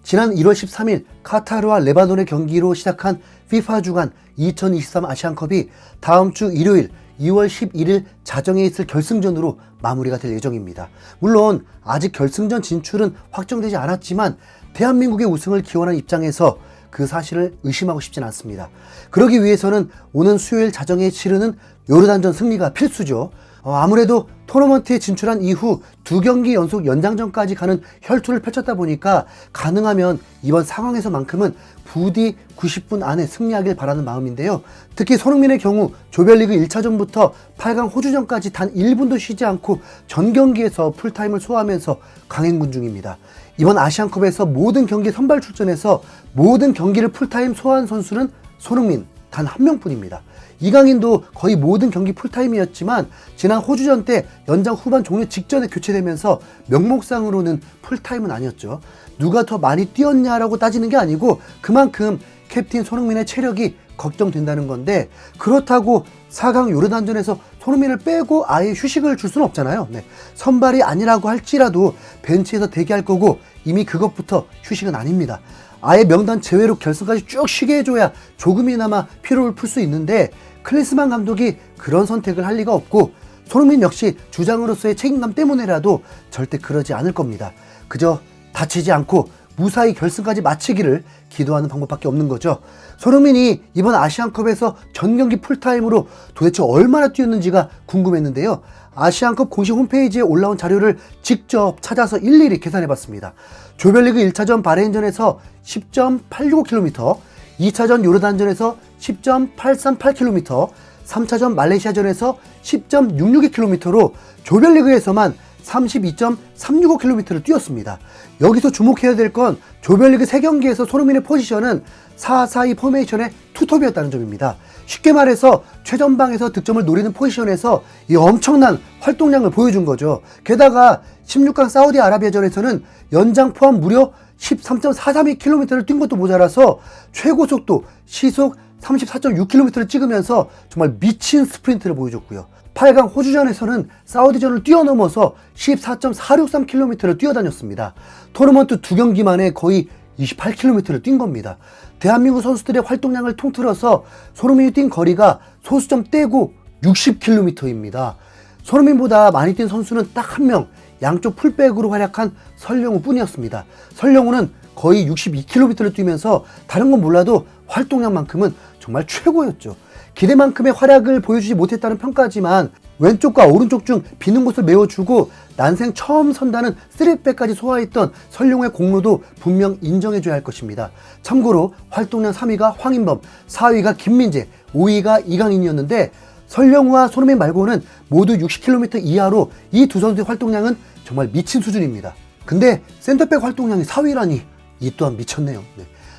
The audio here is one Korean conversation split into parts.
지난 1월 13일 카타르와 레바논의 경기로 시작한 FIFA 주간 2023 아시안컵이 다음 주 일요일 2월 11일 자정에 있을 결승전으로 마무리가 될 예정입니다. 물론 아직 결승전 진출은 확정되지 않았지만 대한민국의 우승을 기원한 입장에서 그 사실을 의심하고 싶진 않습니다. 그러기 위해서는 오는 수요일 자정에 치르는 요르단전 승리가 필수죠. 아무래도 토너먼트에 진출한 이후 2경기 연속 연장전까지 가는 혈투를 펼쳤다 보니까 가능하면 이번 상황에서만큼은 부디 90분 안에 승리하길 바라는 마음인데요. 특히 손흥민의 경우 조별리그 1차전부터 8강 호주전까지 단 1분도 쉬지 않고 전 경기에서 풀타임을 소화하면서 강행군 중입니다. 이번 아시안컵에서 모든 경기 선발 출전해서 모든 경기를 풀타임 소화한 선수는 손흥민 단 한 명뿐입니다. 이강인도 거의 모든 경기 풀타임이었지만 지난 호주전 때 연장 후반 종료 직전에 교체되면서 명목상으로는 풀타임은 아니었죠. 누가 더 많이 뛰었냐라고 따지는 게 아니고 그만큼 캡틴 손흥민의 체력이 걱정된다는 건데, 그렇다고 4강 요르단전에서 손흥민을 빼고 아예 휴식을 줄 수는 없잖아요. 선발이 아니라고 할지라도 벤치에서 대기할 거고 이미 그것부터 휴식은 아닙니다. 아예 명단 제외로 결승까지 쭉 쉬게 해줘야 조금이나마 피로를 풀 수 있는데 클리스만 감독이 그런 선택을 할 리가 없고 손흥민 역시 주장으로서의 책임감 때문에라도 절대 그러지 않을 겁니다. 그저 다치지 않고 무사히 결승까지 마치기를 기도하는 방법밖에 없는 거죠. 손흥민이 이번 아시안컵에서 전 경기 풀타임으로 도대체 얼마나 뛰었는지가 궁금했는데요. 아시안컵 공식 홈페이지에 올라온 자료를 직접 찾아서 일일이 계산해봤습니다. 조별리그 1차전 바레인전에서 10.865km, 2차전 요르단전에서 10.838km, 3차전 말레이시아전에서 10.662km로 조별리그에서만 32.365km를 뛰었습니다. 여기서 주목해야 될 건 조별리그 3경기에서 손흥민의 포지션은 4-4-2 포메이션의 투톱이었다는 점입니다. 쉽게 말해서 최전방에서 득점을 노리는 포지션에서 이 엄청난 활동량을 보여준 거죠. 게다가 16강 사우디아라비아전에서는 연장 포함 무려 13.432km를 뛴 것도 모자라서 최고 속도 시속 34.6km를 찍으면서 정말 미친 스프린트를 보여줬고요. 8강 호주전에서는 사우디전을 뛰어넘어서 14.463km를 뛰어다녔습니다. 토너먼트 2경기 만에 거의 28km를 뛴 겁니다. 대한민국 선수들의 활동량을 통틀어서 손흥민이 뛴 거리가 소수점 떼고 60km입니다. 손흥민보다 많이 뛴 선수는 딱 한 명, 양쪽 풀백으로 활약한 설령우 뿐이었습니다. 설령우는 거의 62km를 뛰면서 다른 건 몰라도 활동량만큼은 정말 최고였죠. 기대만큼의 활약을 보여주지 못했다는 평가지만 왼쪽과 오른쪽 중 비는 곳을 메워주고 난생 처음 선다는 3백까지 소화했던 설령우의 공로도 분명 인정해줘야 할 것입니다. 참고로 활동량 3위가 황인범, 4위가 김민재, 5위가 이강인이었는데 설령우와 손흥민 말고는 모두 60km 이하로 이 두 선수의 활동량은 정말 미친 수준입니다. 근데 센터백 활동량이 4위라니 이 또한 미쳤네요.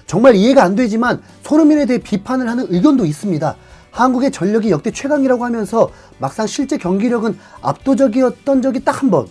정말 이해가 안 되지만 손흥민에 대해 비판을 하는 의견도 있습니다. 한국의 전력이 역대 최강이라고 하면서 막상 실제 경기력은 압도적이었던 적이 딱 한 번,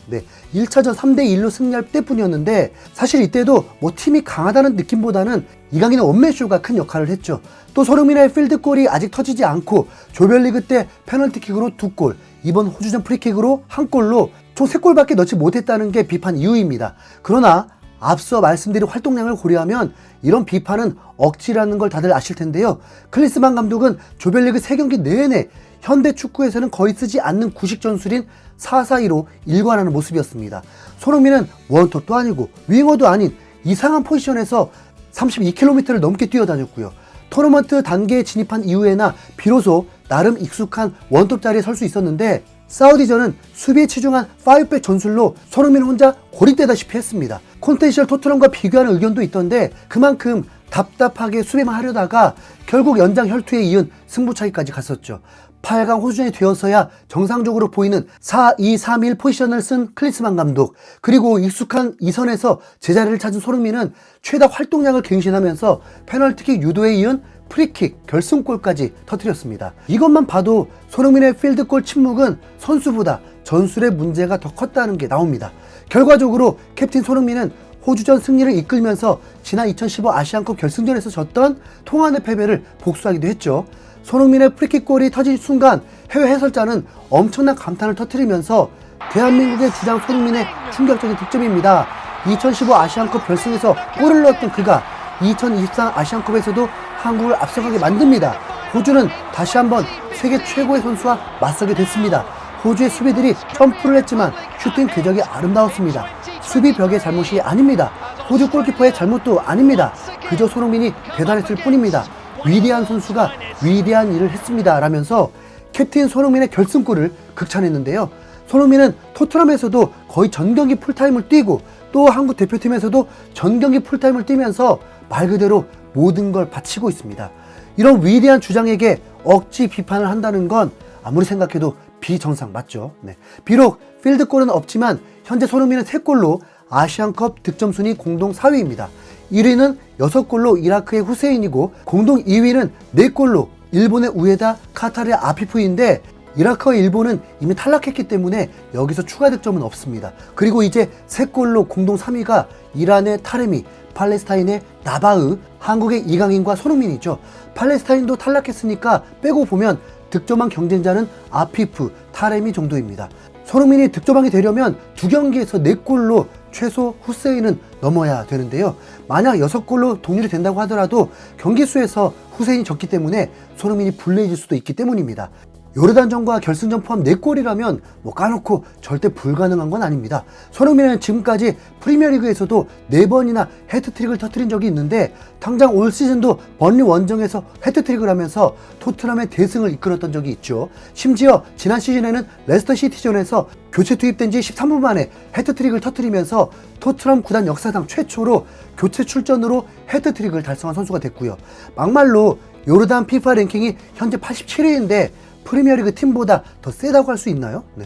1차전 3대1로 승리할 때뿐이었는데 사실 이때도 팀이 강하다는 느낌보다는 이강인의 원맨쇼가 큰 역할을 했죠. 또 손흥민의 필드골이 아직 터지지 않고 조별리그 때 페널티킥으로 2골, 이번 호주전 프리킥으로 1골로 총 3골밖에 넣지 못했다는 게 비판 이유입니다. 그러나 앞서 말씀드린 활동량을 고려하면 이런 비판은 억지라는 걸 다들 아실 텐데요. 클리스만 감독은 조별리그 3경기 내내 현대 축구에서는 거의 쓰지 않는 구식 전술인 4-4-2로 일관하는 모습이었습니다. 손흥민은 원톱도 아니고 윙어도 아닌 이상한 포지션에서 32km를 넘게 뛰어다녔고요. 토너먼트 단계에 진입한 이후에나 비로소 나름 익숙한 원톱 자리에 설 수 있었는데 사우디전은 수비에 치중한 5백 전술로 손흥민 혼자 고립되다시피 했습니다. 콘텐셜 토트넘과 비교하는 의견도 있던데 그만큼 답답하게 수비만 하려다가 결국 연장 혈투에 이은 승부차기까지 갔었죠. 8강 호주전이 되어서야 정상적으로 보이는 4-2-3-1 포지션을 쓴 클리스만 감독, 그리고 익숙한 이선에서 제자리를 찾은 손흥민은 최다 활동량을 갱신하면서 페널티킥 유도에 이은 프리킥 결승골까지 터뜨렸습니다. 이것만 봐도 손흥민의 필드골 침묵은 선수보다 전술의 문제가 더 컸다는 게 나옵니다. 결과적으로 캡틴 손흥민은 호주전 승리를 이끌면서 지난 2015 아시안컵 결승전에서 졌던 통안의 패배를 복수하기도 했죠. 손흥민의 프리킥골이 터진 순간 해외 해설자는 엄청난 감탄을 터뜨리면서 대한민국의 주장 손흥민의 충격적인 득점입니다. 2015 아시안컵 결승에서 골을 넣었던 그가 2023 아시안컵에서도 한국을 앞서가게 만듭니다. 호주는 다시 한번 세계 최고의 선수와 맞서게 됐습니다. 호주의 수비들이 점프를 했지만 슈팅 궤적이 아름다웠습니다. 수비벽의 잘못이 아닙니다. 호주 골키퍼의 잘못도 아닙니다. 그저 손흥민이 대단했을 뿐입니다. 위대한 선수가 위대한 일을 했습니다. 라면서 캡틴 손흥민의 결승골을 극찬했는데요. 손흥민은 토트넘에서도 거의 전경기 풀타임을 뛰고 또 한국 대표팀에서도 전경기 풀타임을 뛰면서 말 그대로 모든 걸 바치고 있습니다. 이런 위대한 주장에게 억지 비판을 한다는 건 아무리 생각해도 비정상 맞죠? 네. 비록 필드골은 없지만 현재 손흥민은 3골로 아시안컵 득점 순위 공동 4위입니다. 1위는 6골로 이라크의 후세인이고 공동 2위는 4골로 일본의 우에다, 카타르의 아피프인데 이라크와 일본은 이미 탈락했기 때문에 여기서 추가 득점은 없습니다. 그리고 이제 3골로 공동 3위가 이란의 타레미, 팔레스타인의 나바흐, 한국의 이강인과 손흥민이죠. 팔레스타인도 탈락했으니까 빼고 보면 득점왕 경쟁자는 아피프, 타레미 정도입니다. 손흥민이 득점왕이 되려면 2경기에서 4골로 최소 후세인은 넘어야 되는데요. 만약 6골로 동률이 된다고 하더라도 경기 수에서 후세인이 적기 때문에 손흥민이 불리해질 수도 있기 때문입니다. 요르단전과 결승전 포함 4골이라면 까놓고 절대 불가능한 건 아닙니다. 손흥민은 지금까지 프리미어리그에서도 4번이나 해트트릭을 터뜨린 적이 있는데 당장 올 시즌도 번리 원정에서 해트트릭을 하면서 토트넘의 대승을 이끌었던 적이 있죠. 심지어 지난 시즌에는 레스터 시티전에서 교체 투입된 지 13분 만에 해트트릭을 터뜨리면서 토트넘 구단 역사상 최초로 교체 출전으로 해트트릭을 달성한 선수가 됐고요. 막말로 요르단 피파 랭킹이 현재 87위인데 프리미어리그 팀보다 더 세다고 할 수 있나요? 네.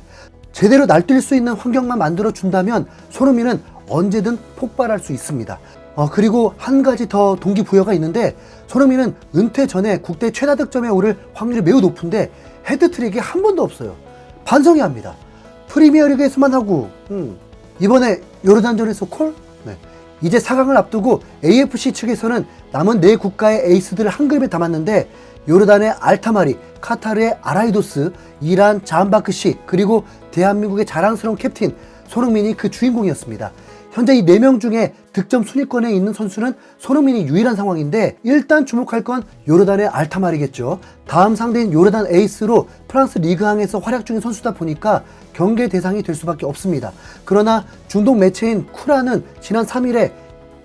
제대로 날뛸 수 있는 환경만 만들어준다면 손흥민은 언제든 폭발할 수 있습니다. 그리고 한 가지 더 동기부여가 있는데 손흥민은 은퇴 전에 국대 최다 득점에 오를 확률이 매우 높은데 헤드트릭이 한 번도 없어요. 반성해야 합니다. 프리미어리그에서만 하고 이번에 요르단전에서 콜? 네. 이제 4강을 앞두고 AFC 측에서는 남은 4국가의 에이스들을 한 그림에 담았는데 요르단의 알타마리, 카타르의 아라이도스, 이란 자한바크시, 그리고 대한민국의 자랑스러운 캡틴 손흥민이 그 주인공이었습니다. 현재 이 4명 중에 득점 순위권에 있는 선수는 손흥민이 유일한 상황인데 일단 주목할 건 요르단의 알타마리겠죠. 다음 상대인 요르단 에이스로 프랑스 리그왕에서 활약 중인 선수다 보니까 경계 대상이 될 수밖에 없습니다. 그러나 중동 매체인 쿠라는 지난 3일에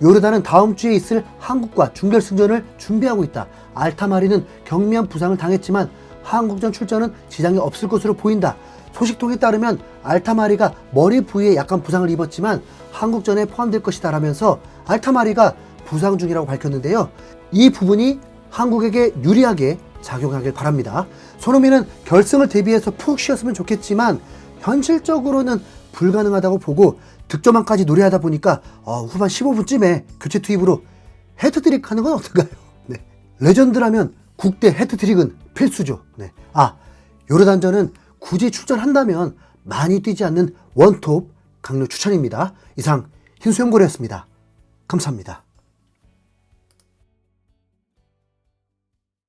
요르단은 다음 주에 있을 한국과 준결승전을 준비하고 있다. 알타마리는 경미한 부상을 당했지만 한국전 출전은 지장이 없을 것으로 보인다. 소식통에 따르면 알타마리가 머리 부위에 약간 부상을 입었지만 한국전에 포함될 것이다 라면서 알타마리가 부상 중이라고 밝혔는데요. 이 부분이 한국에게 유리하게 작용하길 바랍니다. 손흥민은 결승을 대비해서 푹 쉬었으면 좋겠지만 현실적으로는 불가능하다고 보고 득점왕까지 노려하다 보니까 후반 15분쯤에 교체 투입으로 해트트릭 하는 건 어떨까요? 네. 레전드라면 국대 해트트릭은 필수죠. 네. 요르단전은 굳이 출전한다면 많이 뛰지 않는 원톱 강력 추천입니다. 이상 흰수염고래였습니다. 감사합니다.